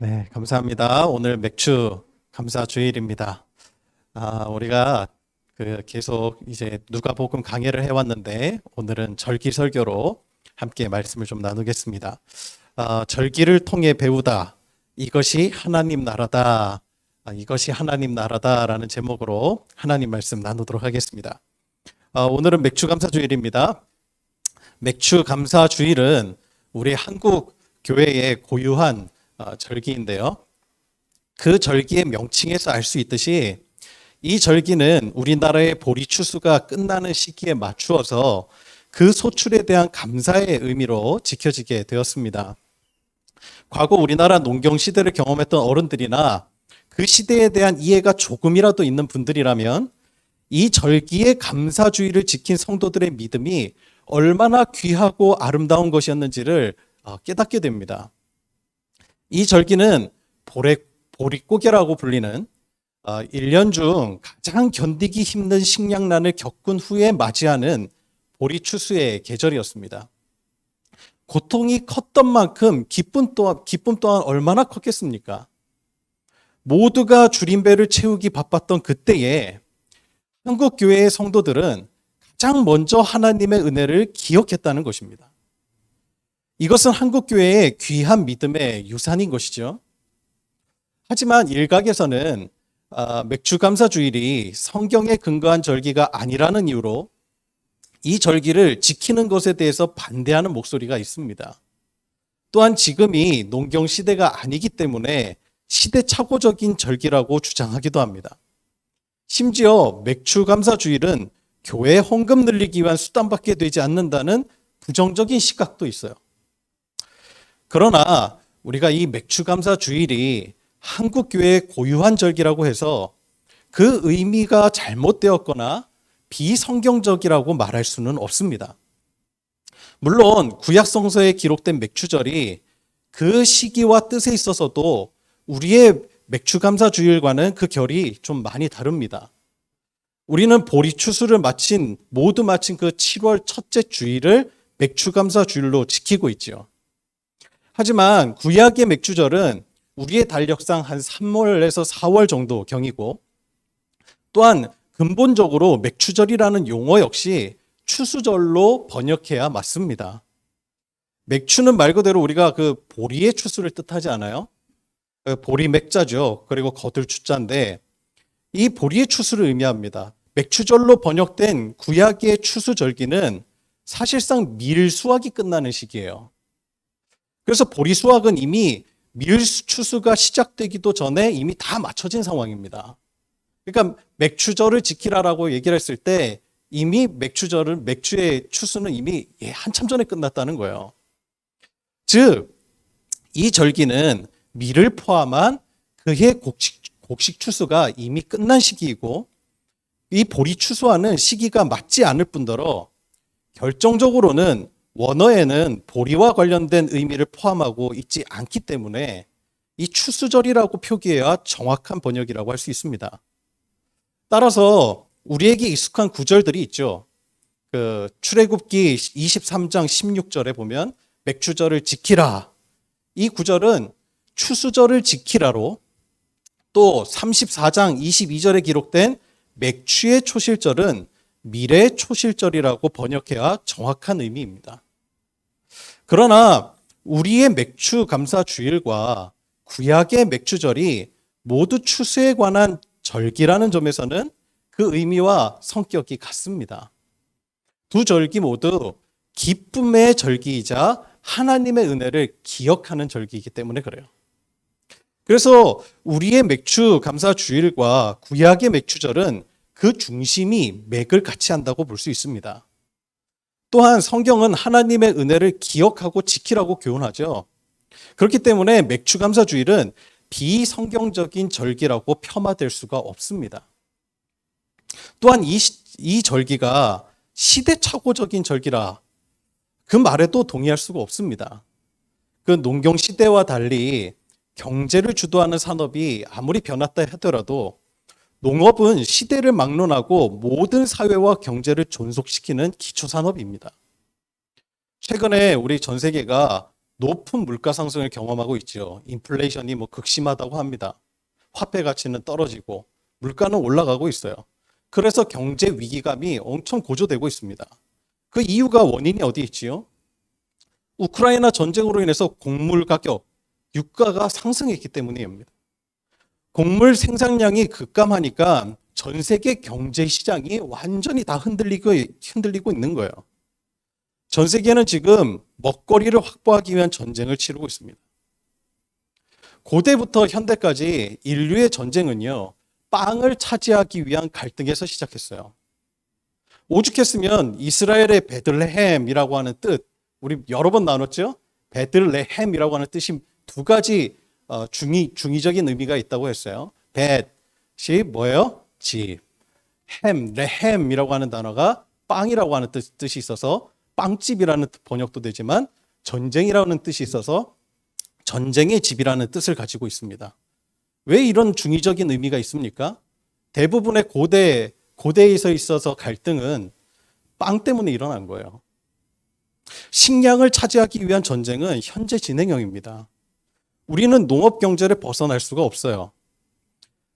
네, 감사합니다. 오늘 맥주 감사 주일입니다. 우리가 계속 이제 누가복음 강해를 해왔는데 오늘은 절기 설교로 함께 말씀을 좀 나누겠습니다. 절기를 통해 배우다. 이것이 하나님 나라다. 이것이 하나님 나라다라는 제목으로 하나님 말씀 나누도록 하겠습니다. 오늘은 맥주 감사 주일입니다. 맥주 감사 주일은 우리 한국 교회의 고유한 절기인데요. 그 절기의 명칭에서 알 수 있듯이 이 절기는 우리나라의 보리 추수가 끝나는 시기에 맞추어서 그 소출에 대한 감사의 의미로 지켜지게 되었습니다. 과거 우리나라 농경 시대를 경험했던 어른들이나 그 시대에 대한 이해가 조금이라도 있는 분들이라면 이 절기의 감사주의를 지킨 성도들의 믿음이 얼마나 귀하고 아름다운 것이었는지를 깨닫게 됩니다. 이 절기는 보릿고개라고 불리는 1년 중 가장 견디기 힘든 식량난을 겪은 후에 맞이하는 보리추수의 계절이었습니다. 고통이 컸던 만큼 기쁨 또한 얼마나 컸겠습니까? 모두가 줄임배를 채우기 바빴던 그때에 한국 교회의 성도들은 가장 먼저 하나님의 은혜를 기억했다는 것입니다. 이것은 한국 교회의 귀한 믿음의 유산인 것이죠. 하지만 일각에서는 맥주 감사 주일이 성경에 근거한 절기가 아니라는 이유로 이 절기를 지키는 것에 대해서 반대하는 목소리가 있습니다. 또한 지금이 농경 시대가 아니기 때문에 시대착오적인 절기라고 주장하기도 합니다. 심지어 맥주 감사 주일은 교회 헌금 늘리기 위한 수단밖에 되지 않는다는 부정적인 시각도 있어요. 그러나 우리가 이 맥주 감사 주일이 한국 교회의 고유한 절기라고 해서 그 의미가 잘못되었거나 비성경적이라고 말할 수는 없습니다. 물론 구약 성서에 기록된 맥주절이 그 시기와 뜻에 있어서도 우리의 맥주 감사 주일과는 그 결이 좀 많이 다릅니다. 우리는 보리 추수를 모두 마친 그 7월 첫째 주일을 맥주 감사 주일로 지키고 있지요. 하지만 구약의 맥주절은 우리의 달력상 한 3월에서 4월 정도 경이고 또한 근본적으로 맥주절이라는 용어 역시 추수절로 번역해야 맞습니다. 맥주는 말 그대로 우리가 그 보리의 추수를 뜻하지 않아요? 보리 맥자죠. 그리고 거들 추자인데 이 보리의 추수를 의미합니다. 맥주절로 번역된 구약의 추수절기는 사실상 밀 수확이 끝나는 시기예요. 그래서 보리 수확은 이미 밀 추수가 시작되기도 전에 이미 다 맞춰진 상황입니다. 그러니까 맥주절을 지키라라고 얘기를 했을 때 이미 맥주의 추수는 이미 한참 전에 끝났다는 거예요. 즉, 이 절기는 밀을 포함한 그해 곡식 추수가 이미 끝난 시기이고 이 보리 추수와는 시기가 맞지 않을 뿐더러 결정적으로는 원어에는 보리와 관련된 의미를 포함하고 있지 않기 때문에 이 추수절이라고 표기해야 정확한 번역이라고 할 수 있습니다. 따라서 우리에게 익숙한 구절들이 있죠. 출애굽기 23장 16절에 보면 맥주절을 지키라. 이 구절은 추수절을 지키라로 또 34장 22절에 기록된 맥주의 초실절은 밀의 초실절이라고 번역해야 정확한 의미입니다. 그러나 우리의 맥주 감사 주일과 구약의 맥주절이 모두 추수에 관한 절기라는 점에서는 그 의미와 성격이 같습니다. 두 절기 모두 기쁨의 절기이자 하나님의 은혜를 기억하는 절기이기 때문에 그래요. 그래서 우리의 맥주 감사 주일과 구약의 맥주절은 그 중심이 맥을 같이 한다고 볼 수 있습니다. 또한 성경은 하나님의 은혜를 기억하고 지키라고 교훈하죠. 그렇기 때문에 맥주 감사 주일은 비성경적인 절기라고 폄하될 수가 없습니다. 또한 이 절기가 시대착오적인 절기라 그 말에도 동의할 수가 없습니다. 그 농경 시대와 달리 경제를 주도하는 산업이 아무리 변했다 하더라도 농업은 시대를 막론하고 모든 사회와 경제를 존속시키는 기초산업입니다. 최근에 우리 전 세계가 높은 물가 상승을 경험하고 있죠. 인플레이션이 뭐 극심하다고 합니다. 화폐 가치는 떨어지고 물가는 올라가고 있어요. 그래서 경제 위기감이 엄청 고조되고 있습니다. 그 이유가 원인이 어디 있지요? 우크라이나 전쟁으로 인해서 곡물 가격, 유가가 상승했기 때문입니다. 곡물 생산량이 급감하니까 전 세계 경제 시장이 완전히 다 흔들리고 있는 거예요. 전 세계는 지금 먹거리를 확보하기 위한 전쟁을 치르고 있습니다. 고대부터 현대까지 인류의 전쟁은요, 빵을 차지하기 위한 갈등에서 시작했어요. 오죽했으면 이스라엘의 베들레헴이라고 하는 뜻, 우리 여러 번 나눴죠? 베들레헴이라고 하는 뜻이 두 가지 중의적인 의미가 있다고 했어요. 벳이 뭐예요? 집. 레헴이라고 하는 단어가 빵이라고 하는 뜻이 있어서 빵집이라는 번역도 되지만 전쟁이라는 뜻이 있어서 전쟁의 집이라는 뜻을 가지고 있습니다. 왜 이런 중의적인 의미가 있습니까? 대부분의 고대에서 있어서 갈등은 빵 때문에 일어난 거예요. 식량을 차지하기 위한 전쟁은 현재 진행형입니다. 우리는 농업 경제를 벗어날 수가 없어요.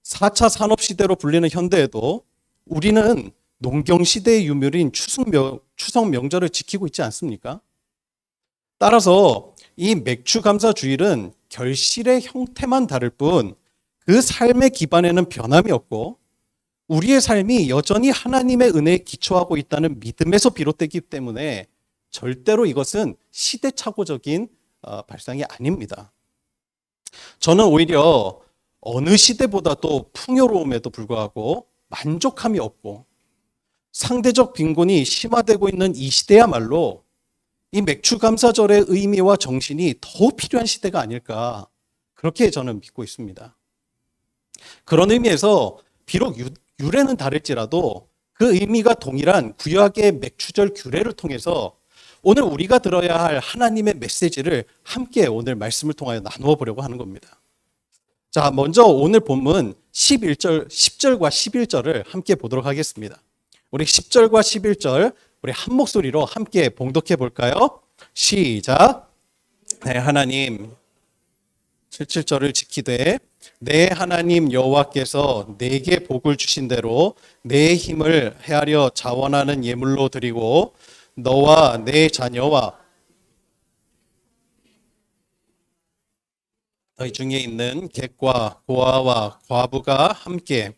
4차 산업시대로 불리는 현대에도 우리는 농경시대의 유물인 추석 명절을 지키고 있지 않습니까? 따라서 이 맥추감사주일은 결실의 형태만 다를 뿐 그 삶의 기반에는 변함이 없고 우리의 삶이 여전히 하나님의 은혜에 기초하고 있다는 믿음에서 비롯되기 때문에 절대로 이것은 시대착오적인 발상이 아닙니다. 저는 오히려 어느 시대보다도 풍요로움에도 불구하고 만족함이 없고 상대적 빈곤이 심화되고 있는 이 시대야말로 이 맥추감사절의 의미와 정신이 더욱 필요한 시대가 아닐까, 그렇게 저는 믿고 있습니다. 그런 의미에서 비록 유래는 다를지라도 그 의미가 동일한 구약의 맥추절 규례를 통해서 오늘 우리가 들어야 할 하나님의 메시지를 함께 오늘 말씀을 통하여 나누어 보려고 하는 겁니다. 자, 먼저 오늘 본문 10절과 11절을 함께 보도록 하겠습니다. 우리 10절과 11절 우리 한 목소리로 함께 봉독해 볼까요? 시작. 네, 하나님 7절을 지키되 내 하나님 여호와께서 내게 복을 주신 대로 내 힘을 헤아려 자원하는 예물로 드리고 너와 내 자녀와 너희 중에 있는 객과 고아와 과부가 함께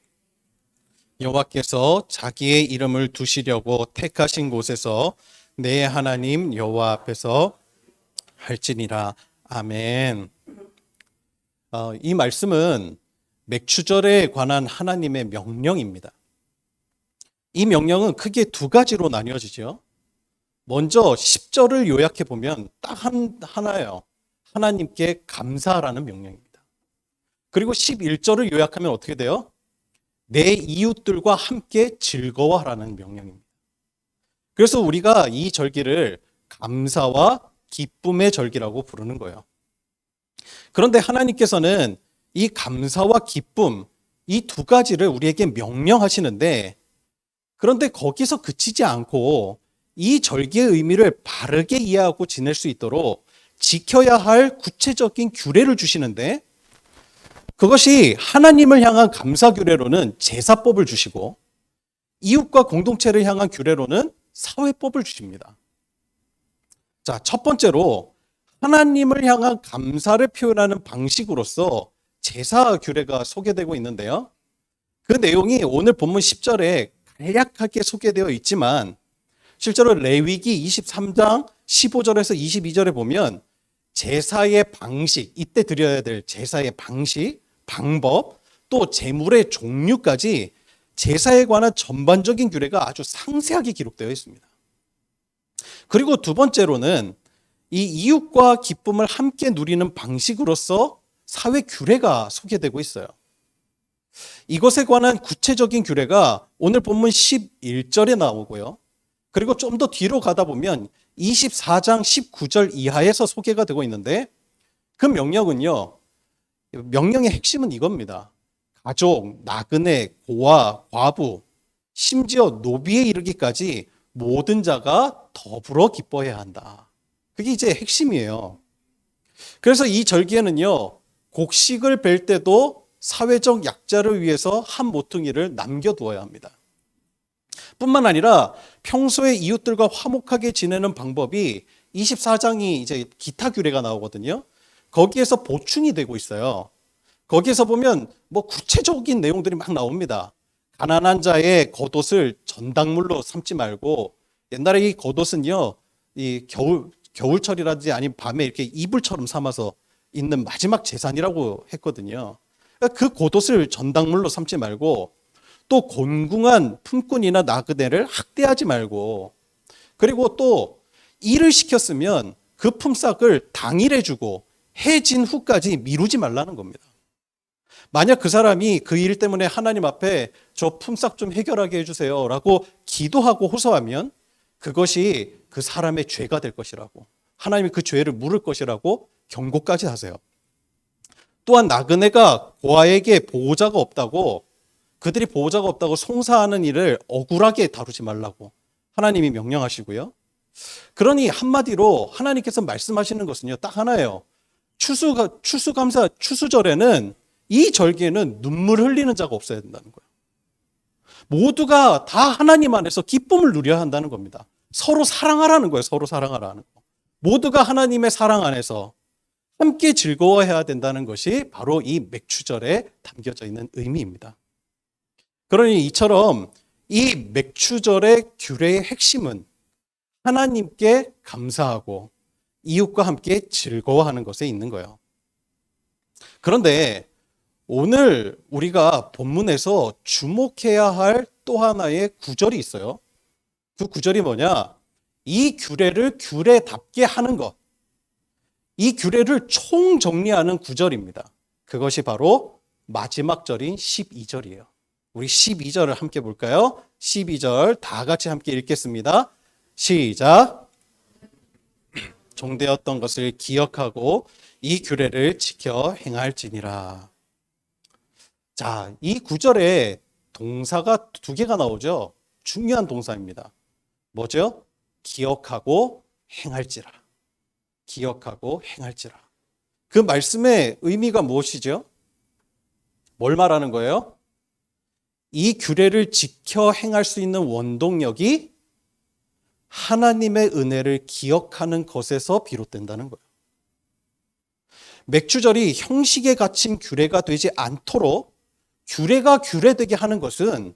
여호와께서 자기의 이름을 두시려고 택하신 곳에서 내 하나님 여호와 앞에서 할지니라. 아멘. 이 말씀은 맥추절에 관한 하나님의 명령입니다. 이 명령은 크게 두 가지로 나뉘어지죠. 먼저 10절을 요약해 보면 딱 하나예요. 하나님께 감사하라는 명령입니다. 그리고 11절을 요약하면 어떻게 돼요? 내 이웃들과 함께 즐거워하라는 명령입니다. 그래서 우리가 이 절기를 감사와 기쁨의 절기라고 부르는 거예요. 그런데 하나님께서는 이 감사와 기쁨, 이 두 가지를 우리에게 명령하시는데, 그런데 거기서 그치지 않고 이 절기의 의미를 바르게 이해하고 지낼 수 있도록 지켜야 할 구체적인 규례를 주시는데, 그것이 하나님을 향한 감사 규례로는 제사법을 주시고 이웃과 공동체를 향한 규례로는 사회법을 주십니다. 자, 첫 번째로 하나님을 향한 감사를 표현하는 방식으로서 제사 규례가 소개되고 있는데요. 그 내용이 오늘 본문 10절에 간략하게 소개되어 있지만 실제로 레위기 23장 15절에서 22절에 보면 제사의 방식, 이때 드려야 될 제사의 방식, 방법, 또 제물의 종류까지 제사에 관한 전반적인 규례가 아주 상세하게 기록되어 있습니다. 그리고 두 번째로는 이 이웃과 기쁨을 함께 누리는 방식으로서 사회 규례가 소개되고 있어요. 이것에 관한 구체적인 규례가 오늘 본문 11절에 나오고요. 그리고 좀 더 뒤로 가다 보면 24장 19절 이하에서 소개가 되고 있는데, 그 명령은요, 명령의 핵심은 이겁니다. 가족, 나그네, 고아, 과부, 심지어 노비에 이르기까지 모든 자가 더불어 기뻐해야 한다. 그게 이제 핵심이에요. 그래서 이 절기에는요, 곡식을 벨 때도 사회적 약자를 위해서 한 모퉁이를 남겨두어야 합니다. 뿐만 아니라 평소에 이웃들과 화목하게 지내는 방법이 24장이 이제 기타 규례가 나오거든요. 거기에서 보충이 되고 있어요. 거기에서 보면 뭐 구체적인 내용들이 막 나옵니다. 가난한 자의 겉옷을 전당물로 삼지 말고, 옛날에 이 겉옷은요, 이 겨울철이라든지 아니면 밤에 이렇게 이불처럼 삼아서 있는 마지막 제산이라고 했거든요. 그러니까 그 겉옷을 전당물로 삼지 말고, 또 곤궁한 품꾼이나 나그네를 학대하지 말고, 그리고 또 일을 시켰으면 그 품삯을 당일에 주고 해진 후까지 미루지 말라는 겁니다. 만약 그 사람이 그 일 때문에 하나님 앞에 저 품삯 좀 해결하게 해주세요 라고 기도하고 호소하면 그것이 그 사람의 죄가 될 것이라고, 하나님이 그 죄를 물을 것이라고 경고까지 하세요. 또한 나그네가 고아에게 보호자가 없다고, 그들이 보호자가 없다고 송사하는 일을 억울하게 다루지 말라고 하나님이 명령하시고요. 그러니 한마디로 하나님께서 말씀하시는 것은요, 딱 하나예요. 추수감사 추수절에는, 이 절기에는 눈물 흘리는 자가 없어야 된다는 거예요. 모두가 다 하나님 안에서 기쁨을 누려야 한다는 겁니다. 서로 사랑하라는 거예요. 서로 사랑하라는 거. 모두가 하나님의 사랑 안에서 함께 즐거워해야 된다는 것이 바로 이 맥추절에 담겨져 있는 의미입니다. 그러니 이처럼 이 맥추절의 규례의 핵심은 하나님께 감사하고 이웃과 함께 즐거워하는 것에 있는 거예요. 그런데 오늘 우리가 본문에서 주목해야 할 또 하나의 구절이 있어요. 그 구절이 뭐냐? 이 규례를 규례답게 하는 것. 이 규례를 총정리하는 구절입니다. 그것이 바로 마지막 절인 12절이에요. 우리 12절을 함께 볼까요? 12절 다 같이 함께 읽겠습니다. 시작. 종되었던 것을 기억하고 이 규례를 지켜 행할지니라. 자, 이 구절에 동사가 두 개가 나오죠. 중요한 동사입니다. 뭐죠? 기억하고 행할지라. 기억하고 행할지라. 그 말씀의 의미가 무엇이죠? 뭘 말하는 거예요? 이 규례를 지켜 행할 수 있는 원동력이 하나님의 은혜를 기억하는 것에서 비롯된다는 거예요. 맥추절이 형식에 갇힌 규례가 되지 않도록 규례가 규례되게 하는 것은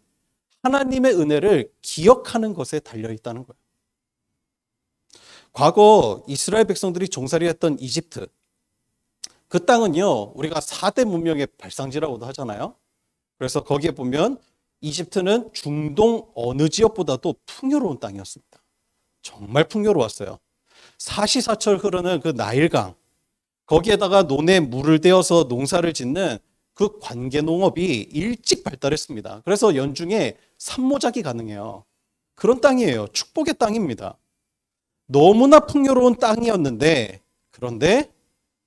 하나님의 은혜를 기억하는 것에 달려있다는 거예요. 과거 이스라엘 백성들이 종살이 했던 이집트, 그 땅은요, 우리가 4대 문명의 발상지라고도 하잖아요. 그래서 거기에 보면 이집트는 중동 어느 지역보다도 풍요로운 땅이었습니다. 정말 풍요로웠어요. 사시사철 흐르는 그 나일강, 거기에다가 논에 물을 대어서 농사를 짓는 그 관계 농업이 일찍 발달했습니다. 그래서 연중에 산모작이 가능해요. 그런 땅이에요. 축복의 땅입니다. 너무나 풍요로운 땅이었는데, 그런데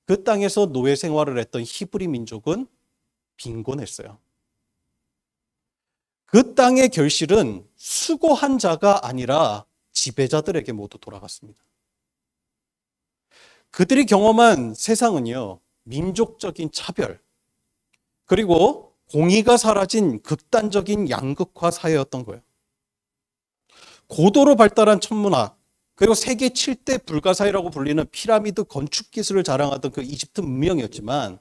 그 땅에서 노예 생활을 했던 히브리 민족은 빈곤했어요. 그 땅의 결실은 수고한 자가 아니라 지배자들에게 모두 돌아갔습니다. 그들이 경험한 세상은요, 민족적인 차별, 그리고 공의가 사라진 극단적인 양극화 사회였던 거예요. 고도로 발달한 천문학, 그리고 세계 7대 불가사의라고 불리는 피라미드 건축 기술을 자랑하던 그 이집트 문명이었지만,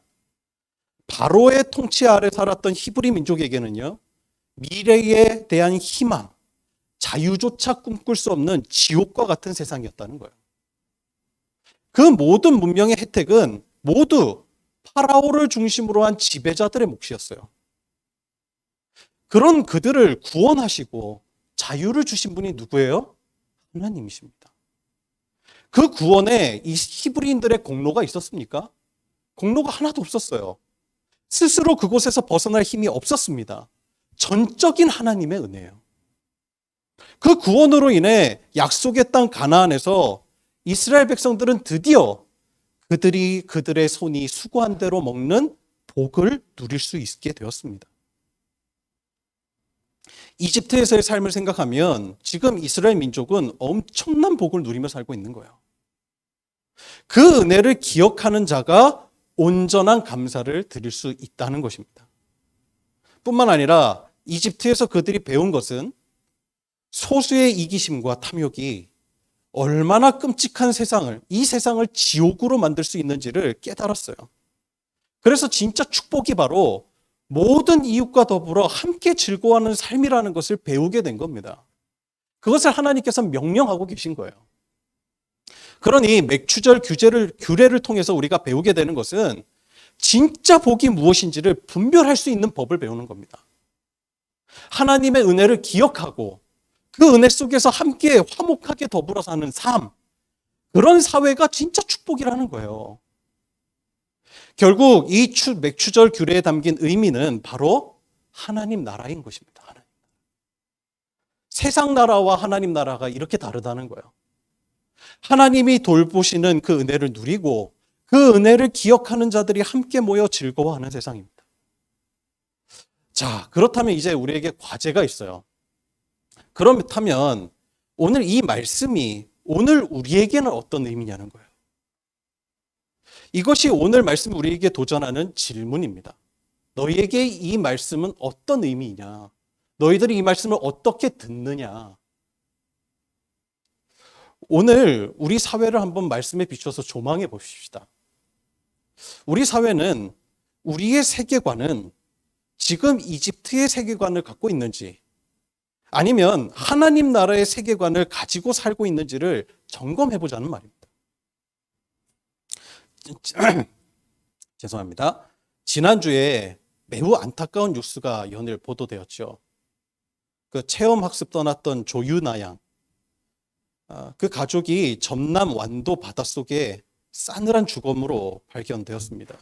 바로의 통치 아래 살았던 히브리 민족에게는요, 미래에 대한 희망, 자유조차 꿈꿀 수 없는 지옥과 같은 세상이었다는 거예요. 그 모든 문명의 혜택은 모두 파라오를 중심으로 한 지배자들의 몫이었어요. 그런 그들을 구원하시고 자유를 주신 분이 누구예요? 하나님이십니다. 그 구원에 이 히브리인들의 공로가 있었습니까? 공로가 하나도 없었어요. 스스로 그곳에서 벗어날 힘이 없었습니다. 전적인 하나님의 은혜예요. 그 구원으로 인해 약속의 땅 가나안에서 이스라엘 백성들은 드디어 그들이 그들의 손이 수고한 대로 먹는 복을 누릴 수 있게 되었습니다. 이집트에서의 삶을 생각하면 지금 이스라엘 민족은 엄청난 복을 누리며 살고 있는 거예요. 그 은혜를 기억하는 자가 온전한 감사를 드릴 수 있다는 것입니다. 뿐만 아니라 이집트에서 그들이 배운 것은 소수의 이기심과 탐욕이 얼마나 끔찍한 세상을, 이 세상을 지옥으로 만들 수 있는지를 깨달았어요. 그래서 진짜 축복이 바로 모든 이웃과 더불어 함께 즐거워하는 삶이라는 것을 배우게 된 겁니다. 그것을 하나님께서 명령하고 계신 거예요. 그러니 맥추절 규례를 통해서 우리가 배우게 되는 것은 진짜 복이 무엇인지를 분별할 수 있는 법을 배우는 겁니다. 하나님의 은혜를 기억하고 그 은혜 속에서 함께 화목하게 더불어 사는 삶, 그런 사회가 진짜 축복이라는 거예요. 결국 이 맥추절 규례에 담긴 의미는 바로 하나님 나라인 것입니다. 세상 나라와 하나님 나라가 이렇게 다르다는 거예요. 하나님이 돌보시는 그 은혜를 누리고 그 은혜를 기억하는 자들이 함께 모여 즐거워하는 세상입니다. 자, 그렇다면 이제 우리에게 과제가 있어요. 그렇다면 오늘 이 말씀이 오늘 우리에게는 어떤 의미냐는 거예요. 이것이 오늘 말씀 우리에게 도전하는 질문입니다. 너희에게 이 말씀은 어떤 의미이냐? 너희들이 이 말씀을 어떻게 듣느냐? 오늘 우리 사회를 한번 말씀에 비춰서 조망해 보십시다. 우리 사회는 우리의 세계관은 지금 이집트의 세계관을 갖고 있는지 아니면 하나님 나라의 세계관을 가지고 살고 있는지를 점검해 보자는 말입니다. 죄송합니다. 지난주에 매우 안타까운 뉴스가 연일 보도되었죠. 그 체험학습 떠났던 조유나 양, 그 가족이 전남 완도 바닷속에 싸늘한 죽음으로 발견되었습니다.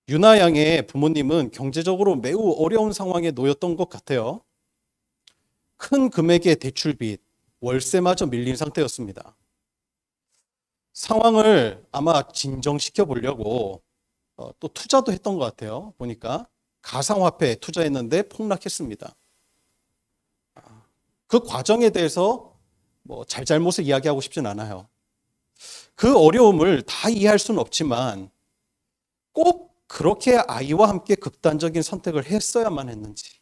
유나 양의 부모님은 경제적으로 매우 어려운 상황에 놓였던 것 같아요. 큰 금액의 대출빚, 월세마저 밀린 상태였습니다. 상황을 아마 진정시켜 보려고 또 투자도 했던 것 같아요. 보니까 가상화폐에 투자했는데 폭락했습니다. 그 과정에 대해서 뭐 잘잘못을 이야기하고 싶진 않아요. 그 어려움을 다 이해할 수는 없지만 꼭 그렇게 아이와 함께 극단적인 선택을 했어야만 했는지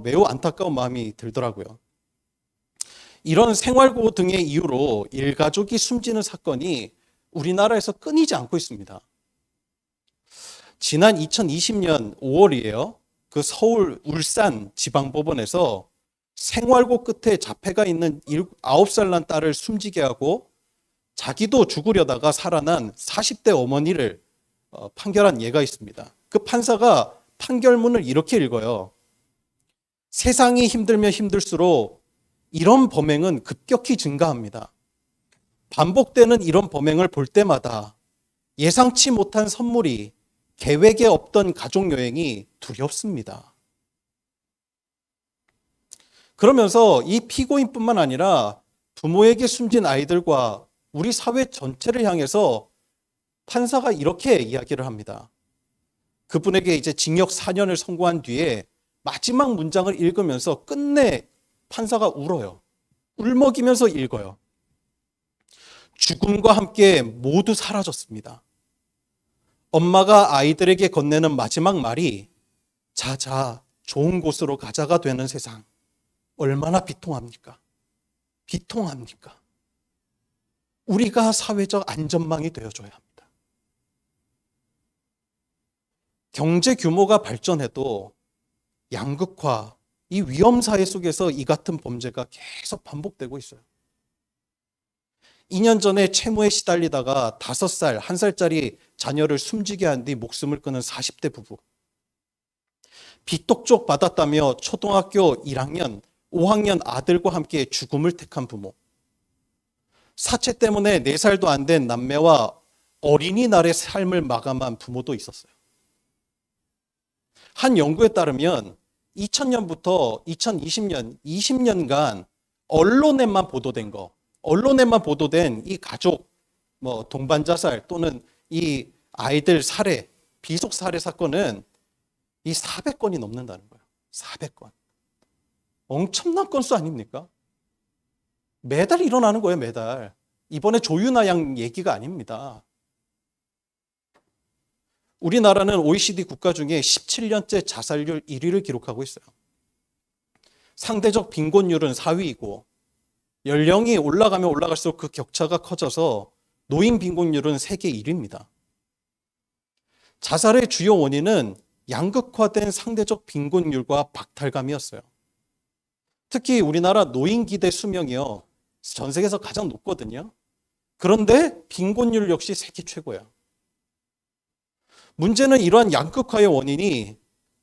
매우 안타까운 마음이 들더라고요. 이런 생활고호 등의 이유로 일가족이 숨지는 사건이 우리나라에서 끊이지 않고 있습니다. 지난 2020년 5월이에요. 그 서울 울산 지방법원에서 생활고 끝에 자폐가 있는 9살 난 딸을 숨지게 하고 자기도 죽으려다가 살아난 40대 어머니를 판결한 예가 있습니다. 그 판사가 판결문을 이렇게 읽어요. 세상이 힘들면 힘들수록 이런 범행은 급격히 증가합니다. 반복되는 이런 범행을 볼 때마다 예상치 못한 선물이, 계획에 없던 가족여행이 두렵습니다. 그러면서 이 피고인뿐만 아니라 부모에게 숨진 아이들과 우리 사회 전체를 향해서 판사가 이렇게 이야기를 합니다. 그분에게 이제 징역 4년을 선고한 뒤에 마지막 문장을 읽으면서 끝내 판사가 울어요. 울먹이면서 읽어요. 죽음과 함께 모두 사라졌습니다. 엄마가 아이들에게 건네는 마지막 말이 자자 좋은 곳으로 가자가 되는 세상. 얼마나 비통합니까? 비통합니까? 우리가 사회적 안전망이 되어줘야 합니다. 경제 규모가 발전해도 양극화, 이 위험사회 속에서 이 같은 범죄가 계속 반복되고 있어요. 2년 전에 채무에 시달리다가 5살, 1살짜리 자녀를 숨지게 한 뒤 목숨을 끊은 40대 부부. 빚독촉 받았다며 초등학교 1학년, 5학년 아들과 함께 죽음을 택한 부모. 사체 때문에 4살도 안 된 남매와 어린이날의 삶을 마감한 부모도 있었어요. 한 연구에 따르면 2000년부터 2020년, 20년간 언론에만 보도된 이 가족, 동반 자살 또는 이 아이들 살해, 비속 살해 사건은 이 400건이 넘는다는 거예요. 400건. 엄청난 건수 아닙니까? 매달 일어나는 거예요, 매달. 이번에 조윤아 양 얘기가 아닙니다. 우리나라는 OECD 국가 중에 17년째 자살률 1위를 기록하고 있어요. 상대적 빈곤율은 4위이고 연령이 올라가면 올라갈수록 그 격차가 커져서 노인 빈곤율은 세계 1위입니다. 자살의 주요 원인은 양극화된 상대적 빈곤율과 박탈감이었어요. 특히 우리나라 노인 기대 수명이요, 전 세계에서 가장 높거든요. 그런데 빈곤율 역시 세계 최고예요. 문제는 이러한 양극화의 원인이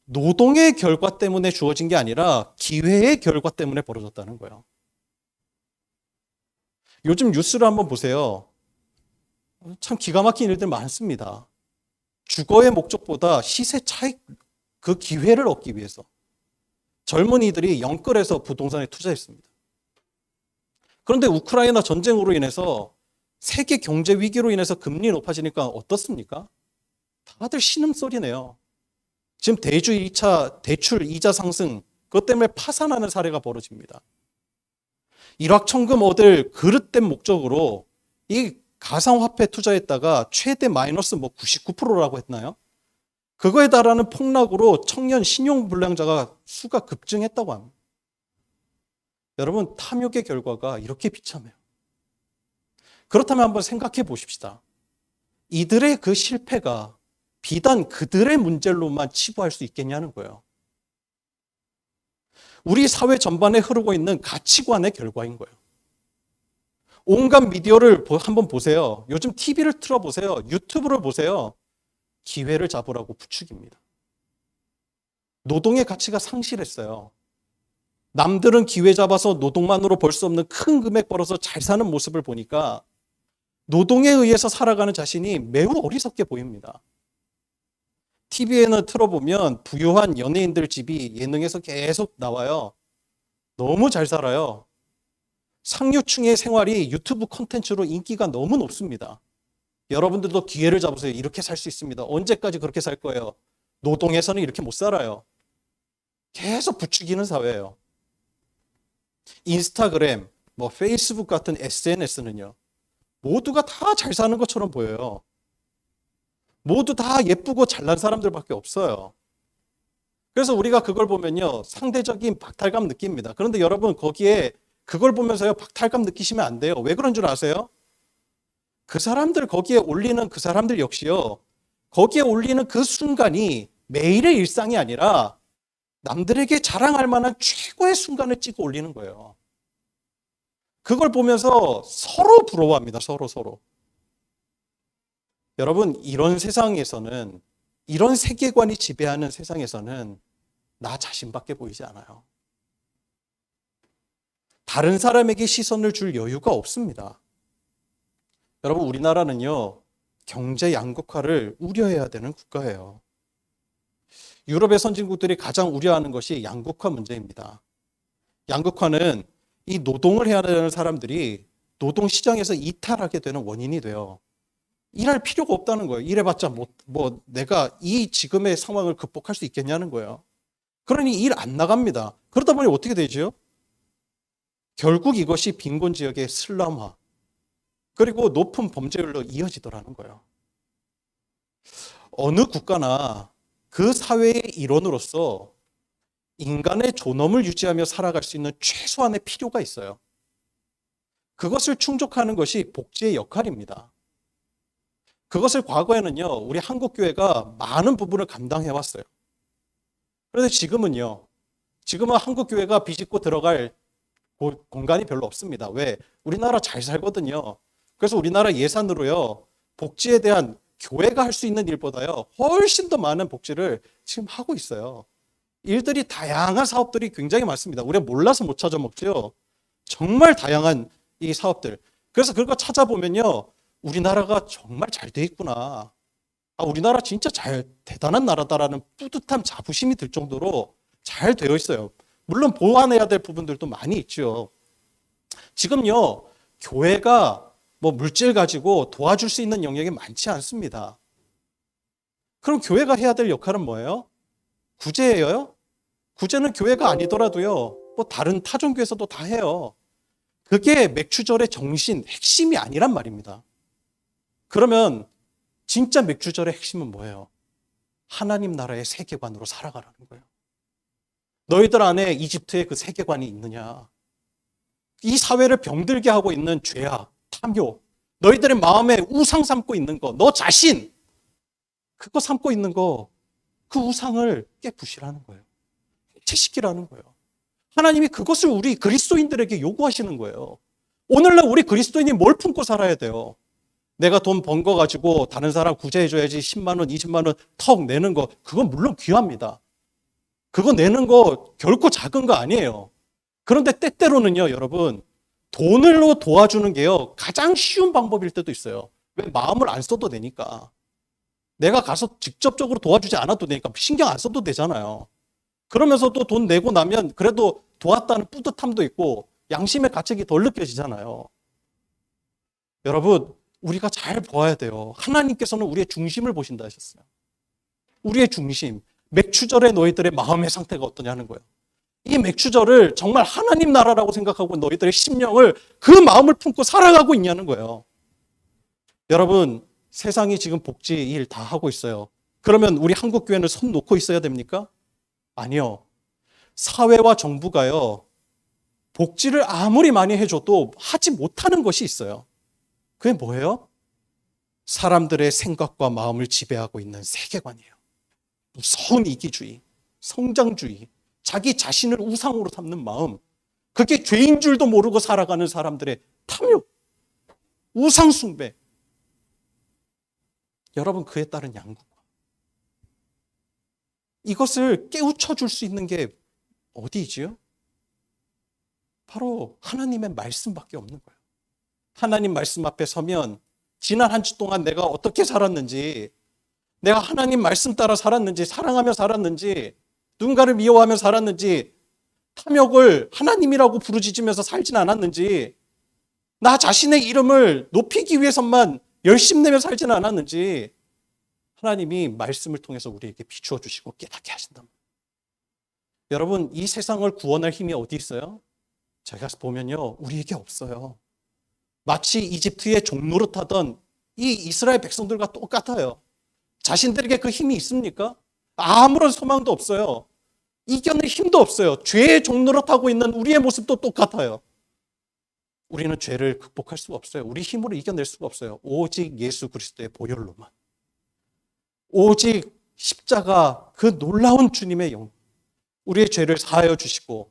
노동의 결과 때문에 주어진 게 아니라 기회의 결과 때문에 벌어졌다는 거예요. 요즘 뉴스를 한번 보세요. 참 기가 막힌 일들 많습니다. 주거의 목적보다 시세 차익, 그 기회를 얻기 위해서 젊은이들이 영끌해서 부동산에 투자했습니다. 그런데 우크라이나 전쟁으로 인해서 세계 경제 위기로 인해서 금리 높아지니까 어떻습니까? 다들 신음소리네요. 지금 대주 2차 대출 이자 상승, 그것 때문에 파산하는 사례가 벌어집니다. 일확천금 얻을 그릇된 목적으로 이 가상화폐 투자했다가 최대 마이너스 99%라고 했나요? 그거에 달하는 폭락으로 청년 신용불량자가 수가 급증했다고 합니다. 여러분, 탐욕의 결과가 이렇게 비참해요. 그렇다면 한번 생각해 보십시다. 이들의 그 실패가 비단 그들의 문제로만 치부할 수 있겠냐는 거예요. 우리 사회 전반에 흐르고 있는 가치관의 결과인 거예요. 온갖 미디어를 한번 보세요. 요즘 TV를 틀어보세요. 유튜브를 보세요. 기회를 잡으라고 부추깁니다. 노동의 가치가 상실했어요. 남들은 기회 잡아서 노동만으로 벌 수 없는 큰 금액 벌어서 잘 사는 모습을 보니까 노동에 의해서 살아가는 자신이 매우 어리석게 보입니다. TV에는 틀어보면 부유한 연예인들 집이 예능에서 계속 나와요. 너무 잘 살아요. 상류층의 생활이 유튜브 콘텐츠로 인기가 너무 높습니다. 여러분들도 기회를 잡으세요. 이렇게 살 수 있습니다. 언제까지 그렇게 살 거예요? 노동에서는 이렇게 못 살아요. 계속 부추기는 사회예요. 인스타그램, 페이스북 같은 SNS는요. 모두가 다 잘 사는 것처럼 보여요. 모두 다 예쁘고 잘난 사람들밖에 없어요. 그래서 우리가 그걸 보면요, 상대적인 박탈감 느낍니다. 그런데 여러분, 거기에 그걸 보면서요, 박탈감 느끼시면 안 돼요. 왜 그런 줄 아세요? 그 사람들 거기에 올리는 그 사람들 역시요, 거기에 올리는 그 순간이 매일의 일상이 아니라 남들에게 자랑할 만한 최고의 순간을 찍어 올리는 거예요. 그걸 보면서 서로 부러워합니다. 서로. 여러분, 이런 세상에서는, 이런 세계관이 지배하는 세상에서는 나 자신밖에 보이지 않아요. 다른 사람에게 시선을 줄 여유가 없습니다. 여러분, 우리나라는요, 경제 양극화를 우려해야 되는 국가예요. 유럽의 선진국들이 가장 우려하는 것이 양극화 문제입니다. 양극화는 이 노동을 해야 되는 사람들이 노동시장에서 이탈하게 되는 원인이 돼요. 일할 필요가 없다는 거예요. 일해봤자 내가 이 지금의 상황을 극복할 수 있겠냐는 거예요. 그러니 일 안 나갑니다. 그러다 보니 어떻게 되죠? 결국 이것이 빈곤 지역의 슬럼화, 그리고 높은 범죄율로 이어지더라는 거예요. 어느 국가나 그 사회의 일원으로서 인간의 존엄을 유지하며 살아갈 수 있는 최소한의 필요가 있어요. 그것을 충족하는 것이 복지의 역할입니다. 그것을 과거에는요, 우리 한국교회가 많은 부분을 감당해왔어요. 그런데 지금은 한국교회가 비집고 들어갈 공간이 별로 없습니다. 왜? 우리나라 잘 살거든요. 그래서 우리나라 예산으로요, 복지에 대한 교회가 할 수 있는 일보다요, 훨씬 더 많은 복지를 지금 하고 있어요. 일들이 다양한 사업들이 굉장히 많습니다. 우리가 몰라서 못 찾아먹죠. 정말 다양한 이 사업들. 그래서 그거 찾아보면요, 우리나라가 정말 잘 돼 있구나. 우리나라 진짜 대단한 나라다라는 뿌듯한 자부심이 들 정도로 잘 되어 있어요. 물론 보완해야 될 부분들도 많이 있죠. 지금요, 교회가 물질 가지고 도와줄 수 있는 영역이 많지 않습니다. 그럼 교회가 해야 될 역할은 뭐예요? 구제예요? 구제는 교회가 아니더라도요, 다른 타종교에서도 다 해요. 그게 맥추절의 정신, 핵심이 아니란 말입니다. 그러면 진짜 맥추절의 핵심은 뭐예요? 하나님 나라의 세계관으로 살아가라는 거예요. 너희들 안에 이집트의 그 세계관이 있느냐? 이 사회를 병들게 하고 있는 죄악, 탐욕, 너희들의 마음에 우상 삼고 있는 거, 너 자신, 그거 삼고 있는 거, 그 우상을 깨부시라는 거예요. 해체시키라는 거예요. 하나님이 그것을 우리 그리스도인들에게 요구하시는 거예요. 오늘날 우리 그리스도인이 뭘 품고 살아야 돼요? 내가 돈 번 거 가지고 다른 사람 구제해줘야지 10만 원, 20만 원 턱 내는 거, 그건 물론 귀합니다. 그거 내는 거 결코 작은 거 아니에요. 그런데 때때로는요, 여러분, 돈으로 도와주는 게요, 가장 쉬운 방법일 때도 있어요. 왜? 마음을 안 써도 되니까. 내가 가서 직접적으로 도와주지 않아도 되니까 신경 안 써도 되잖아요. 그러면서도 돈 내고 나면 그래도 도왔다는 뿌듯함도 있고 양심의 가책이 덜 느껴지잖아요. 여러분, 우리가 잘 보아야 돼요. 하나님께서는 우리의 중심을 보신다 하셨어요. 우리의 중심, 맥추절의 너희들의 마음의 상태가 어떠냐는 거예요. 이 맥추절을 정말 하나님 나라라고 생각하고 너희들의 심령을 그 마음을 품고 살아가고 있냐는 거예요. 여러분, 세상이 지금 복지 일 다 하고 있어요. 그러면 우리 한국교회는 손 놓고 있어야 됩니까? 아니요. 사회와 정부가요, 복지를 아무리 많이 해줘도 하지 못하는 것이 있어요. 그게 뭐예요? 사람들의 생각과 마음을 지배하고 있는 세계관이에요. 무서운 이기주의, 성장주의, 자기 자신을 우상으로 삼는 마음, 그게 죄인 줄도 모르고 살아가는 사람들의 탐욕, 우상숭배. 여러분, 그에 따른 양국. 이것을 깨우쳐 줄 수 있는 게 어디지요? 바로 하나님의 말씀밖에 없는 거예요. 하나님 말씀 앞에 서면 지난 한 주 동안 내가 어떻게 살았는지, 내가 하나님 말씀 따라 살았는지, 사랑하며 살았는지, 누군가를 미워하며 살았는지, 탐욕을 하나님이라고 부르짖으면서 살진 않았는지, 나 자신의 이름을 높이기 위해서만 열심내며 살지는 않았는지, 하나님이 말씀을 통해서 우리에게 비추어 주시고 깨닫게 하신다. 여러분, 이 세상을 구원할 힘이 어디 있어요? 제가 보면요, 우리에게 없어요. 마치 이집트의 종노릇하던 이 이스라엘 백성들과 똑같아요. 자신들에게 그 힘이 있습니까? 아무런 소망도 없어요. 이겨낼 힘도 없어요. 죄의 종노릇하고 있는 우리의 모습도 똑같아요. 우리는 죄를 극복할 수가 없어요. 우리 힘으로 이겨낼 수가 없어요. 오직 예수 그리스도의 보혈로만. 오직 십자가, 그 놀라운 주님의 영, 우리의 죄를 사하여 주시고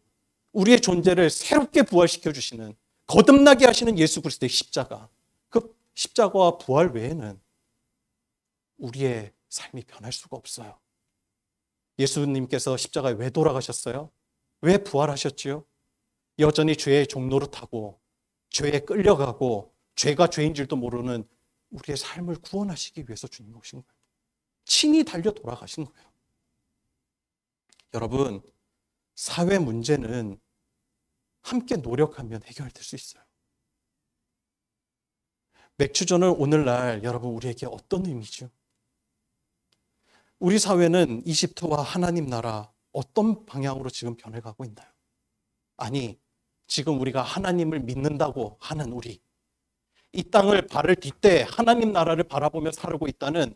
우리의 존재를 새롭게 부활시켜 주시는, 거듭나게 하시는 예수 그리스도의 십자가, 그 십자가와 부활 외에는 우리의 삶이 변할 수가 없어요. 예수님께서 십자가에 왜 돌아가셨어요? 왜 부활하셨지요? 여전히 죄의 종노릇하고 죄에 끌려가고 죄가 죄인 줄도 모르는 우리의 삶을 구원하시기 위해서 주님 오신 거예요. 친히 달려 돌아가신 거예요. 여러분, 사회 문제는 함께 노력하면 해결될 수 있어요. 맥주전은 오늘날 여러분 우리에게 어떤 의미죠? 우리 사회는 이집트와 하나님 나라 어떤 방향으로 지금 변해가고 있나요? 아니, 지금 우리가 하나님을 믿는다고 하는 이 땅을 발을 딛되 하나님 나라를 바라보며 살고 있다는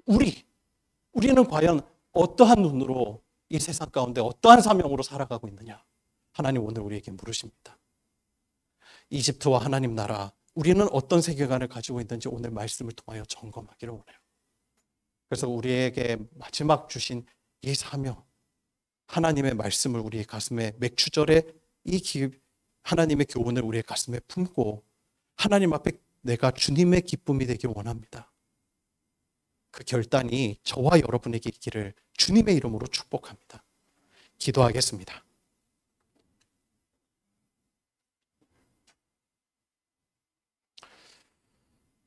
우리는 과연 어떠한 눈으로 이 세상 가운데 어떠한 사명으로 살아가고 있느냐? 하나님 오늘 우리에게 물으십니다. 이집트와 하나님 나라, 우리는 어떤 세계관을 가지고 있는지 오늘 말씀을 통하여 점검하기를 원해요. 그래서 우리에게 마지막 주신 이 사명, 하나님의 말씀을 우리의 가슴에, 맥추절의 하나님의 교훈을 우리의 가슴에 품고 하나님 앞에 내가 주님의 기쁨이 되길 원합니다. 그 결단이 저와 여러분에게 있기를 주님의 이름으로 축복합니다. 기도하겠습니다.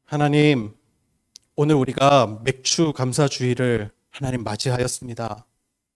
하나님, 오늘 우리가 맥주 감사주의를 하나님 맞이하였습니다.